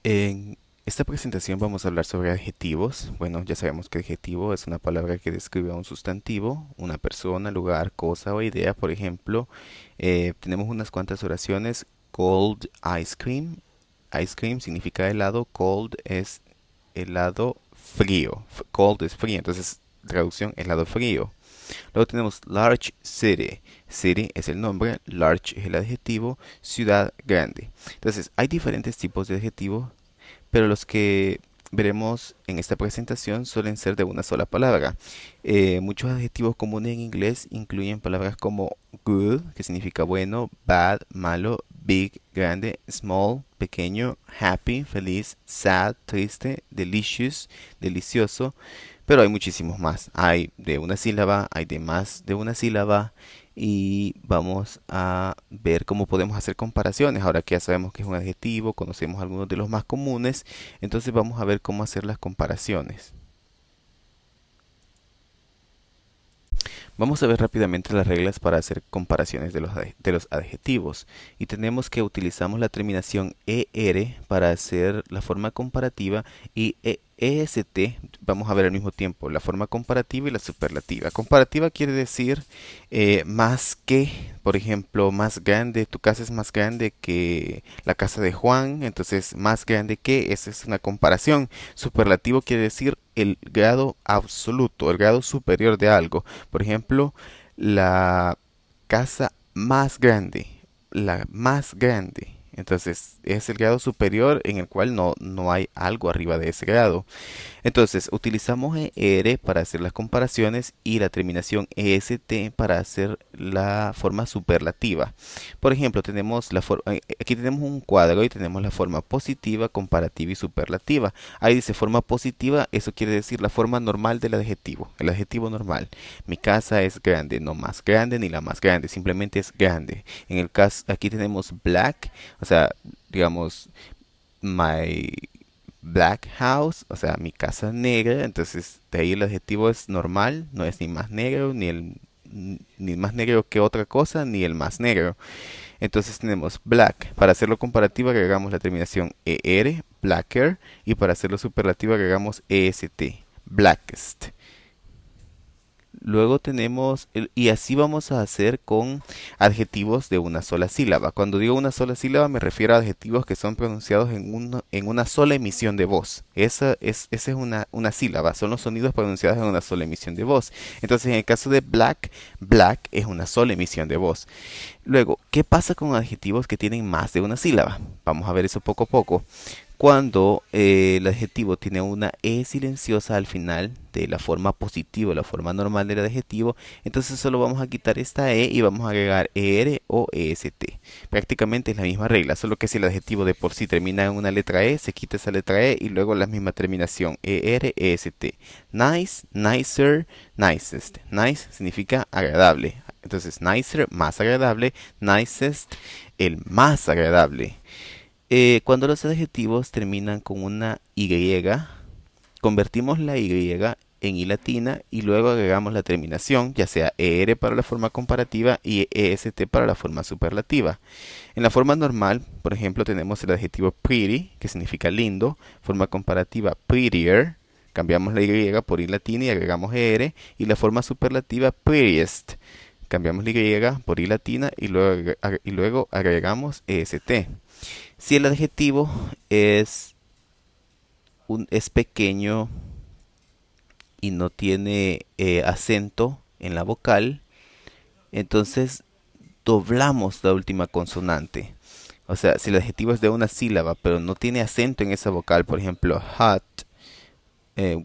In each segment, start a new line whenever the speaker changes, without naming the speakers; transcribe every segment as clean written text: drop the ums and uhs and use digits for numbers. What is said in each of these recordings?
En esta presentación vamos a hablar sobre adjetivos. Bueno, ya sabemos que adjetivo es una palabra que describe a un sustantivo, una persona, lugar, cosa o idea. Por ejemplo, tenemos unas cuantas oraciones. Cold ice cream. Ice cream significa helado. Cold es helado frío. Cold es frío. Entonces, traducción, helado frío. Luego tenemos large city. City es el nombre, large es el adjetivo, ciudad grande. Entonces, hay diferentes tipos de adjetivos, pero los que veremos en esta presentación suelen ser de una sola palabra. Muchos adjetivos comunes en inglés incluyen palabras como good, que significa bueno, bad, malo, big, grande, small, pequeño, happy, feliz, sad, triste, delicious, delicioso, pero hay muchísimos más. Hay de una sílaba, hay de más de una sílaba y vamos a ver cómo podemos hacer comparaciones. Ahora que ya sabemos que es un adjetivo, conocemos algunos de los más comunes, entonces vamos a ver cómo hacer las comparaciones. Vamos a ver rápidamente las reglas para hacer comparaciones de los adjetivos. Y tenemos que utilizamos la terminación ER para hacer la forma comparativa y EST vamos a ver al mismo tiempo la forma comparativa y la superlativa. Comparativa quiere decir más que, por ejemplo, más grande, tu casa es más grande que la casa de Juan, entonces más grande que, esa es una comparación. Superlativo quiere decir el grado absoluto, el grado superior de algo. Por ejemplo, la casa más grande, la más grande. Entonces es el grado superior en el cual no hay algo arriba de ese grado. Entonces utilizamos ER para hacer las comparaciones y la terminación EST para hacer la forma superlativa. Por ejemplo, aquí tenemos un cuadro y tenemos la forma positiva, comparativa y superlativa. Ahí dice forma positiva, eso quiere decir la forma normal del adjetivo, el adjetivo normal. Mi casa es grande, no más grande ni la más grande, simplemente es grande. En el caso, aquí tenemos black, o sea, digamos, my black house, o sea, mi casa negra, entonces de ahí el adjetivo es normal, no es ni más negro, ni más negro que otra cosa, ni el más negro. Entonces tenemos black. Para hacerlo comparativo agregamos la terminación ER, blacker, y para hacerlo superlativo agregamos EST, blackest. Luego tenemos, y así vamos a hacer con adjetivos de una sola sílaba. Cuando digo una sola sílaba me refiero a adjetivos que son pronunciados en una sola emisión de voz. Esa es una sílaba, son los sonidos pronunciados en una sola emisión de voz. Entonces en el caso de black, black es una sola emisión de voz. Luego, ¿qué pasa con adjetivos que tienen más de una sílaba? Vamos a ver eso poco a poco. Cuando el adjetivo tiene una E silenciosa al final de la forma positiva, la forma normal del adjetivo, entonces solo vamos a quitar esta E y vamos a agregar ER o EST. Prácticamente es la misma regla, solo que si el adjetivo de por sí termina en una letra E, se quita esa letra E y luego la misma terminación ER, EST. Nice, nicer, nicest. Nice significa agradable. Entonces, nicer, más agradable, nicest, el más agradable. Cuando los adjetivos terminan con una Y, convertimos la Y en I latina y luego agregamos la terminación, ya sea ER para la forma comparativa y EST para la forma superlativa. En la forma normal, por ejemplo, tenemos el adjetivo pretty, que significa lindo, forma comparativa prettier, cambiamos la Y por I latina y agregamos ER, y la forma superlativa prettiest, cambiamos la Y por I latina y luego agregamos EST. Si el adjetivo es pequeño y no tiene acento en la vocal, entonces doblamos la última consonante. O sea, si el adjetivo es de una sílaba, pero no tiene acento en esa vocal, por ejemplo, hot,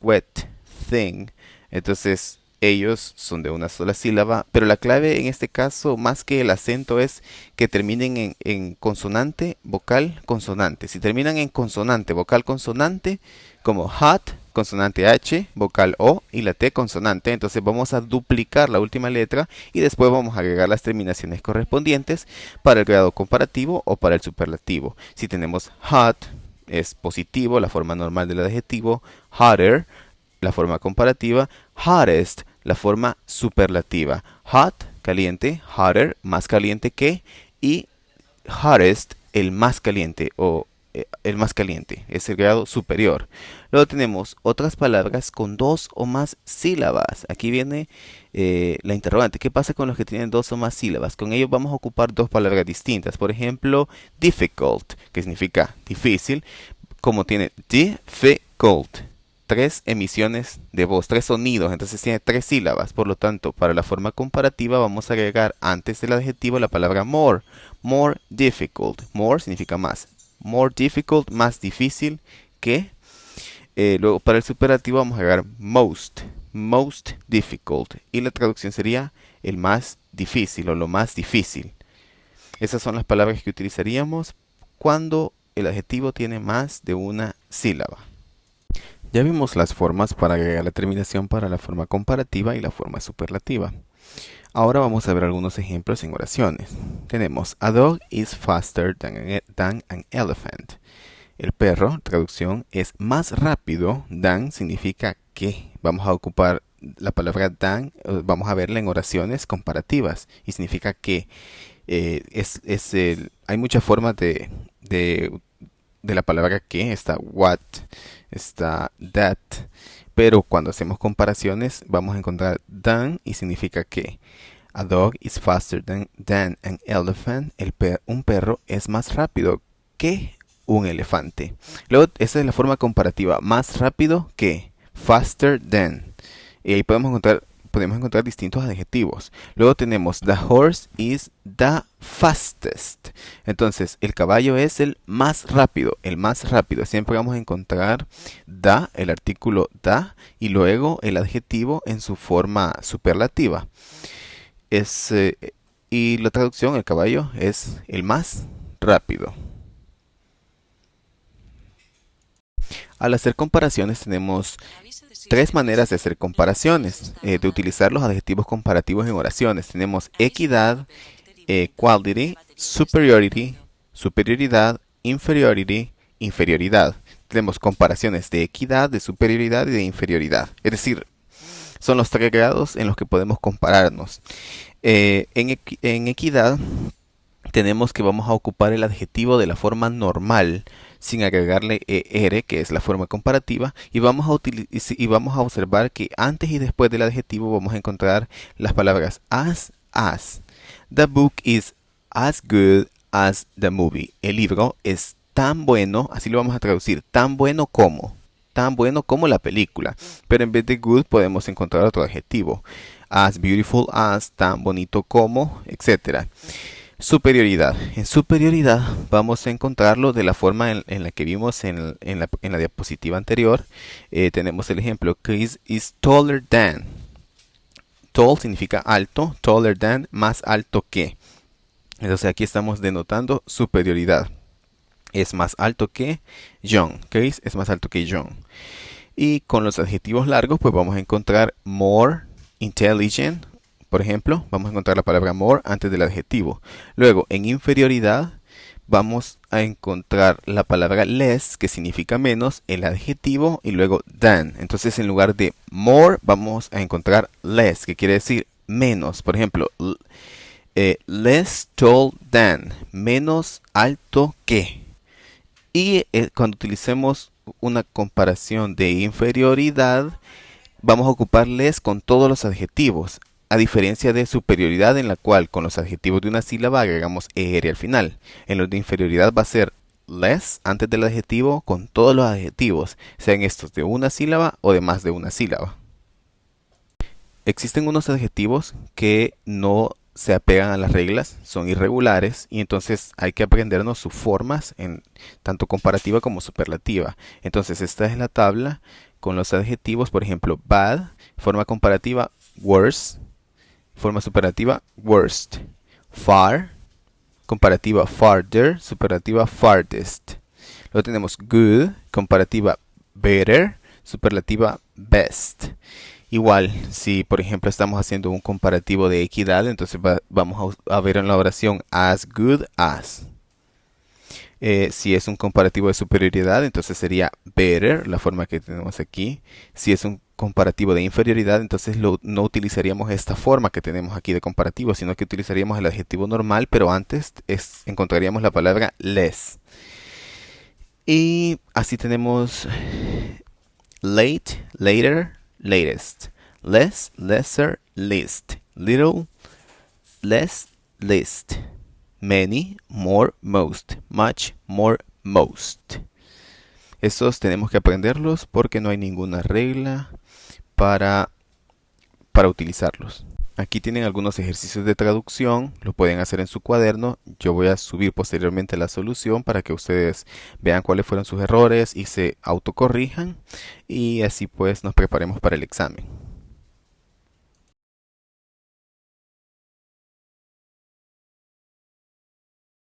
wet, thing, entonces ellos son de una sola sílaba, pero la clave en este caso, más que el acento, es que terminen en consonante, vocal, consonante. Si terminan en consonante, vocal, consonante, como hot, consonante H, vocal O y la T consonante, entonces vamos a duplicar la última letra y después vamos a agregar las terminaciones correspondientes para el grado comparativo o para el superlativo. Si tenemos hot, es positivo, la forma normal del adjetivo, hotter, la forma comparativa, hottest, la forma superlativa. Hot, caliente, hotter, más caliente que, y hottest, el más caliente o el más caliente, es el grado superior. Luego tenemos otras palabras con dos o más sílabas. Aquí viene la interrogante. ¿Qué pasa con los que tienen dos o más sílabas? Con ellos vamos a ocupar dos palabras distintas. Por ejemplo, difficult, que significa difícil, como tiene difficult. Tres emisiones de voz, tres sonidos, entonces tiene tres sílabas. Por lo tanto, para la forma comparativa vamos a agregar antes del adjetivo la palabra more. More difficult. More significa más. More difficult, más difícil que. Luego para el superlativo vamos a agregar most. Most difficult. Y la traducción sería el más difícil o lo más difícil. Esas son las palabras que utilizaríamos cuando el adjetivo tiene más de una sílaba. Ya vimos las formas para agregar la terminación para la forma comparativa y la forma superlativa. Ahora vamos a ver algunos ejemplos en oraciones. Tenemos: A dog is faster than an elephant. El perro, traducción, es más rápido. Than significa que. Vamos a ocupar la palabra than, vamos a verla en oraciones comparativas y significa que. Hay muchas formas de la palabra que. Está what, está that, pero cuando hacemos comparaciones vamos a encontrar than y significa que. A dog is faster than an elephant. Un perro es más rápido que un elefante. Luego, esa es la forma comparativa. Más rápido que. Faster than. Y ahí podemos encontrar distintos adjetivos. Luego tenemos the horse is the fastest. Entonces, el caballo es el más rápido. El más rápido. Siempre vamos a encontrar the, el artículo the, y luego el adjetivo en su forma superlativa. Y la traducción, el caballo es el más rápido. Al hacer comparaciones tenemos tres maneras de hacer comparaciones, de utilizar los adjetivos comparativos en oraciones. Tenemos equidad, equality, superiority, superioridad, inferiority, inferioridad. Tenemos comparaciones de equidad, de superioridad y de inferioridad. Es decir, son los tres grados en los que podemos compararnos. En equidad tenemos que vamos a ocupar el adjetivo de la forma normal sin agregarle er, que es la forma comparativa, y vamos a observar que antes y después del adjetivo vamos a encontrar las palabras as. The book is as good as the movie. El libro es tan bueno, así lo vamos a traducir, tan bueno como la película, pero en vez de good podemos encontrar otro adjetivo, as beautiful as, tan bonito como, etc. Superioridad. En superioridad vamos a encontrarlo de la forma en la que vimos en la diapositiva anterior. Tenemos el ejemplo: Chris is taller than. Tall significa alto, taller than, más alto que. Entonces aquí estamos denotando superioridad. Es más alto que John. Chris es más alto que John. Y con los adjetivos largos pues vamos a encontrar more intelligent. Por ejemplo, vamos a encontrar la palabra more antes del adjetivo. Luego, en inferioridad, vamos a encontrar la palabra less, que significa menos, el adjetivo, y luego than. Entonces, en lugar de more, vamos a encontrar less, que quiere decir menos. Por ejemplo, less tall than, menos alto que. Y cuando utilicemos una comparación de inferioridad, vamos a ocupar less con todos los adjetivos. A diferencia de superioridad, en la cual con los adjetivos de una sílaba agregamos er al final. En los de inferioridad va a ser less antes del adjetivo con todos los adjetivos, sean estos de una sílaba o de más de una sílaba. Existen unos adjetivos que no se apegan a las reglas, son irregulares, y entonces hay que aprendernos sus formas, en tanto comparativa como superlativa. Entonces esta es la tabla con los adjetivos. Por ejemplo, bad, forma comparativa worse, forma superlativa worst. Far, comparativa farther, superlativa farthest. Luego tenemos good, comparativa better, superlativa best. Igual, si por ejemplo estamos haciendo un comparativo de equidad, entonces vamos a ver en la oración as good as. Si es un comparativo de superioridad, entonces sería better, la forma que tenemos aquí. Si es un comparativo de inferioridad, entonces no utilizaríamos esta forma que tenemos aquí de comparativo, sino que utilizaríamos el adjetivo normal, pero antes encontraríamos la palabra less. Y así tenemos late, later, latest, less, lesser, least, little, less, least, many, more, most, much, more, most. Estos tenemos que aprenderlos porque no hay ninguna regla para, para utilizarlos. Aquí tienen algunos ejercicios de traducción, lo pueden hacer en su cuaderno. Yo voy a subir posteriormente la solución para que ustedes vean cuáles fueron sus errores y se autocorrijan y así pues nos preparemos para el examen.